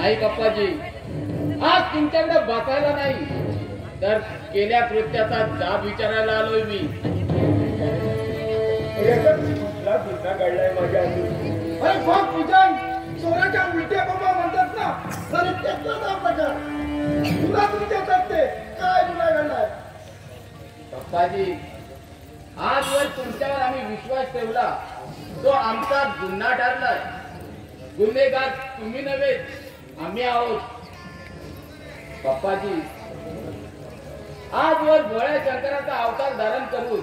नाही पप्पाजी, आज तुमच्याकडे बसायला नाही तर केल्या कृत्याचा जाब विचारायला आलोय मी. कुठला गुन्हा घडलाय माझ्या हातून? अरे बाप पूजन, चोराच्या उलट्या बाबा म्हणतात ना, तर त्याचाच हा प्रकार. तुला तुमच्या ते काय गुन्हा घडलाय? पप्पाजी, आजवर तुमच्यावर आम्ही विश्वास ठेवला तो आमचा गुन्हा ठरलाय. गुन्हेगार तुम्ही नव्हे, आम्ही आहोत. पप्पाजी, आजवर भोळ्या शंकराचा अवतार धारण करून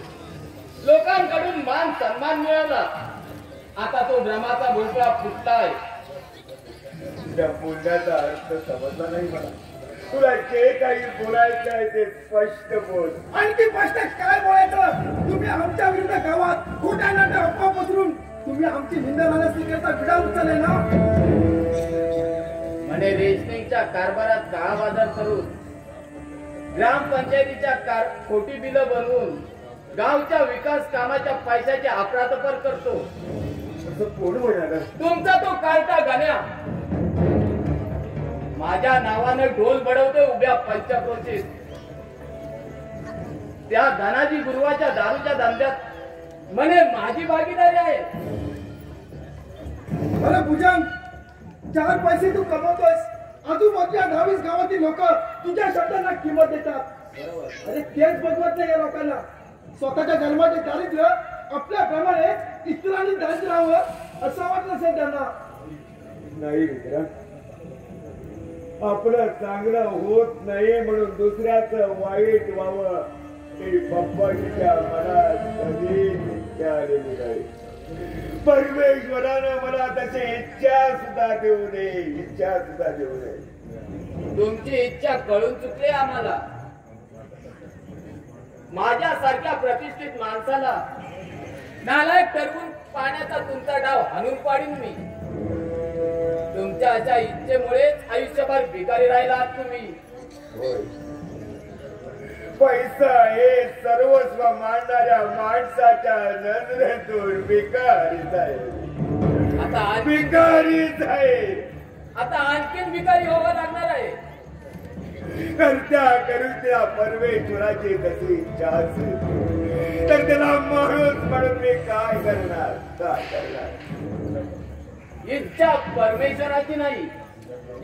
लोकांकडून मान सन्मान मिळाला. आता तो भ्रमाचा भोपळा फुटलाय. त्या बोलण्याचा अर्थ समजला नाही मला. तुला जे काही बोलायचं आहे ते स्पष्ट बोल. आणखी स्पष्ट काय बोलायचं? तुम्ही आमच्या विरुद्ध गावात खोट्या नाट्या अफवा पसरून तुम्ही आमची निंदा स्वीकारता विडा उचलले ना. म्हणे रेशनिंगच्या कारभारात काळाबाजार करून ग्रामपंचायतीच्या खोटी बिलं बनवून गावच्या विकास कामाच्या पैशाची अफरातफर करतो. कोण बोलणार? तुमचा तो कार्टा गाण्या माझ्या नावाने ढोल बडवतोय उभ्या पंचक्रोशीत. त्या धनाजी गुरुवाच्या दारूच्या धंद्यात म्हणे माझी भागीदारी आहे. अरे भुजंग, 4 पैसे तू कमवतोस, आजूबाजूच्या 22 गावातील लोक तुझ्या शब्दांना किंमत देतात. अरे तेच बघवत नाही या लोकांना. स्वतःच्या जन्माचे दारिद्र्य आपल्याप्रमाणे इतरांनी दारिद्र्य राहावं असं वाटत नसेल त्यांना. नाही मित्र, आपलं चांगलं होत नाही म्हणून दुसऱ्याचं वाईट व्हावं हे पप्पाजीच्या मनात कधी इच्छा आलेली नाही. परमेश्वरानं मला तशी इच्छा सुद्धा देऊ नये, इच्छा सुद्धा देऊ नये. तुमची इच्छा कळून चुकली आम्हाला. माझ्यासारख्या प्रतिष्ठित माणसाला नालायक ठरवून पाण्याचा तुमचा डाव हाणून पाडीन मी. तुमच्या अशा इच्छेमुळेच आयुष्यभर भिकारी राहिलात तुम्ही. पैसा हे सर्वस्व मानणाऱ्या माणसाच्या नजरेतून भिकारीच आहे. आता भिकारीच आहे. आता आणखीन भिकारी व्हावं लागणार आहे. करत्या करुत्या परमेश्वराची तशी इच्छा असेल तर त्याला माणूस म्हणून मी काय करणार, काय करणार? इच्छा परमेश्वराची नाही,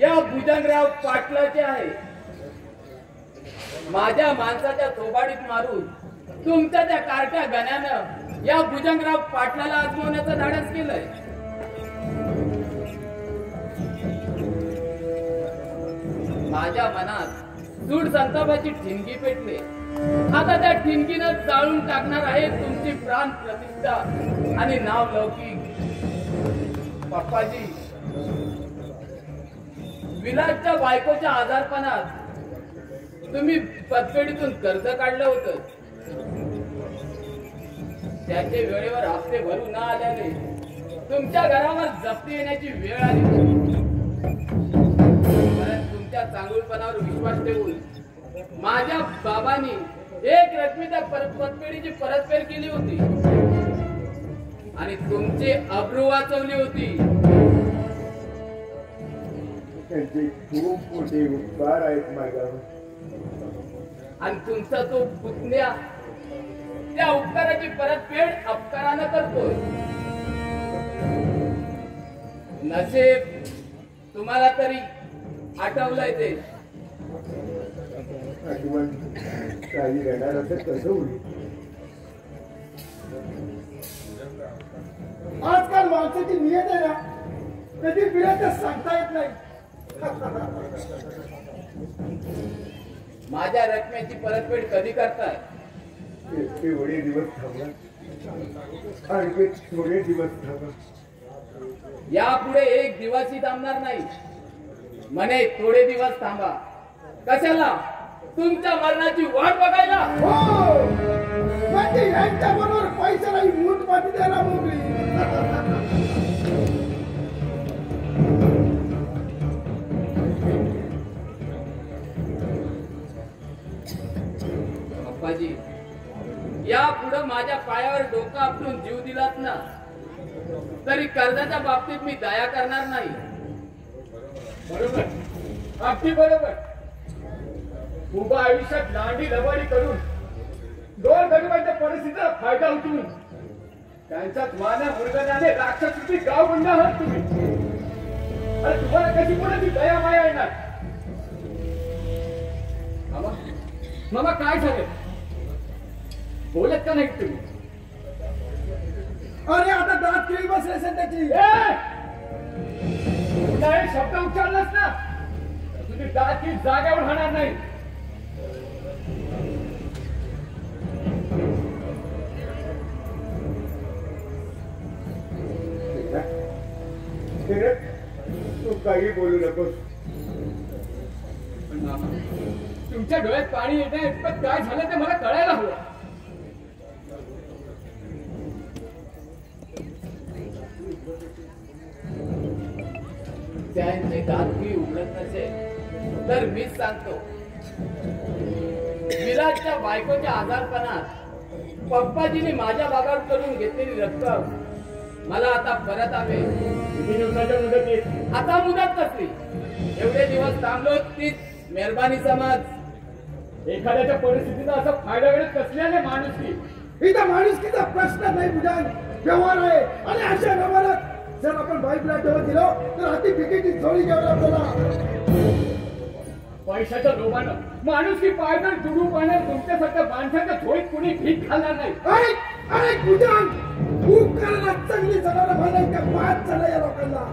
या भुजंगराव पाटलाची आहे. माझ्या माणसाच्या थोबाडीत मारून तुमच्या त्या कार्ट्या गण्यानं या भुजंगराव पाटलाला आजमवण्याचं धाडस केलंय. माझ्या मनात सूड संतापाची ठिणगी पेटली. आता त्या ठिणगीनं जाळून टाकणार आहे तुमची प्राण प्रतिष्ठा आणि नाव लौकिक. पप्पाजी, विलासच्या बायकोच्या आजारपणात तुम्ही पतपेढीतून कर्ज काढलं होतं. त्याचे वेळेवर हप्ते भरू न आल्याने तुमच्या घरावर जप्ती येण्याची वेळ आली. तुमच्या चांगुलपणावर विश्वास ठेवून माझ्या बाबांनी एक रकमी त्या पतपेढीची परतफेड केली होती आणि तुमची अब्रू वाचवली होती. त्यांचे खूप मोठे उपकार आहेत माझ्यावर. आणि तुमचा तो पुतण्या त्या उपकाराची परतफेड अपकारानं करतोय. नसेब तुम्हाला तरी आठवलंय ते. आठवण काही राहणार असं कसं होईल? आजकाल माणसाची नियत आहे ना, कधी पिढ्या सांगता येत नाही. माझ्या रकमेची परतफेड कधी करताय? थोडे दिवस थांबा, आणखी थोडे दिवस थांबा. यापुढे एक दिवसही थांबणार नाही. म्हणे थोडे दिवस थांबा. कशाला? तुमच्या मरणाची वाट बघायला. हो, म्हणजे यांच्या बरोबर पैशालाही मूठ पाठी द्यायला मोकळी. पप्पाजी, या पुढे माझ्या पायावर डोकं आपलून जीव दिलात ना तरी कर्जाच्या बाबतीत मी दया करणार नाही. बरोबर, अगदी बरोबर. उभा आयुष्यात लांडी लबाडी करून गोरगरिबांच्या परिस्थितीचा फायदा उठवून त्यांच्यात वाना मुरगनाने राक्षसरूपी गाव गुंडा आहात तुम्ही. अरे तुम्हाला कशी कोणाची दया माया येणार? मामा, मामा काय झालं? बोलत का नाही तुम्ही? अरे आता दात किळी बसले असेल त्याची. तुला एक शब्द उच्चारलास ना तुझी दात की जागेवर राहणार नाही. तू काही बोलू नकोस. पण मामा, तुमच्या डोळ्यात पाणी येत आहे पण काय झालं ते मला कळायला हवं. त्यांची दातगी उघडत नसेल तर मीच सांगतो. विराजच्या बायकोच्या आजारपणात पप्पाजीने माझ्या बाबांकडून घेतलेली रक्कम मला आता परत हवे. किती दिवसाच्या मुदतीत? आता मुदत कसली? एवढे दिवस थांबलो तीच मेहरबानी समज. एखाद्याच्या परिस्थितीचा असा फायदा वेळेत कसल्याने माणुसकी? इथं माणुसकीचा प्रश्न नाही बुजान, व्यवहार आहे. आणि अशा व्यवहारात जर आपण बाईकला ठेवत दिलो तर हाती पिकेची झोळी घ्यावी आपल्याला. पैशाच्या लोभानं माणुसकी पायदळ जुडू पाण्यात तुमच्यासारख्या माणसाच्या झोळीत कुणी भीक घालणार नाही. अरे बुजान, खूप करायला चांगली जनावर म्हणायचं मात चढला या लोकांना.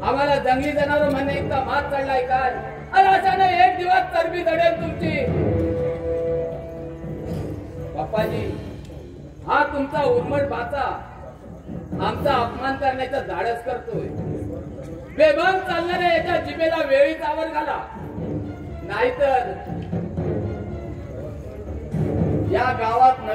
आम्हाला जंगली जनावर म्हणणे इतका मात चढलाय काय? अरे अचानक एक दिवस चरबी चढेल तुमची. पप्पाजी, हा तुमचा उर्मट भाचा आमचा अपमान करण्याचा धाडस करतोय. बेभान चालणाऱ्या याच्या जिभेला वेळीच आवर घाला, नाहीतर या गावात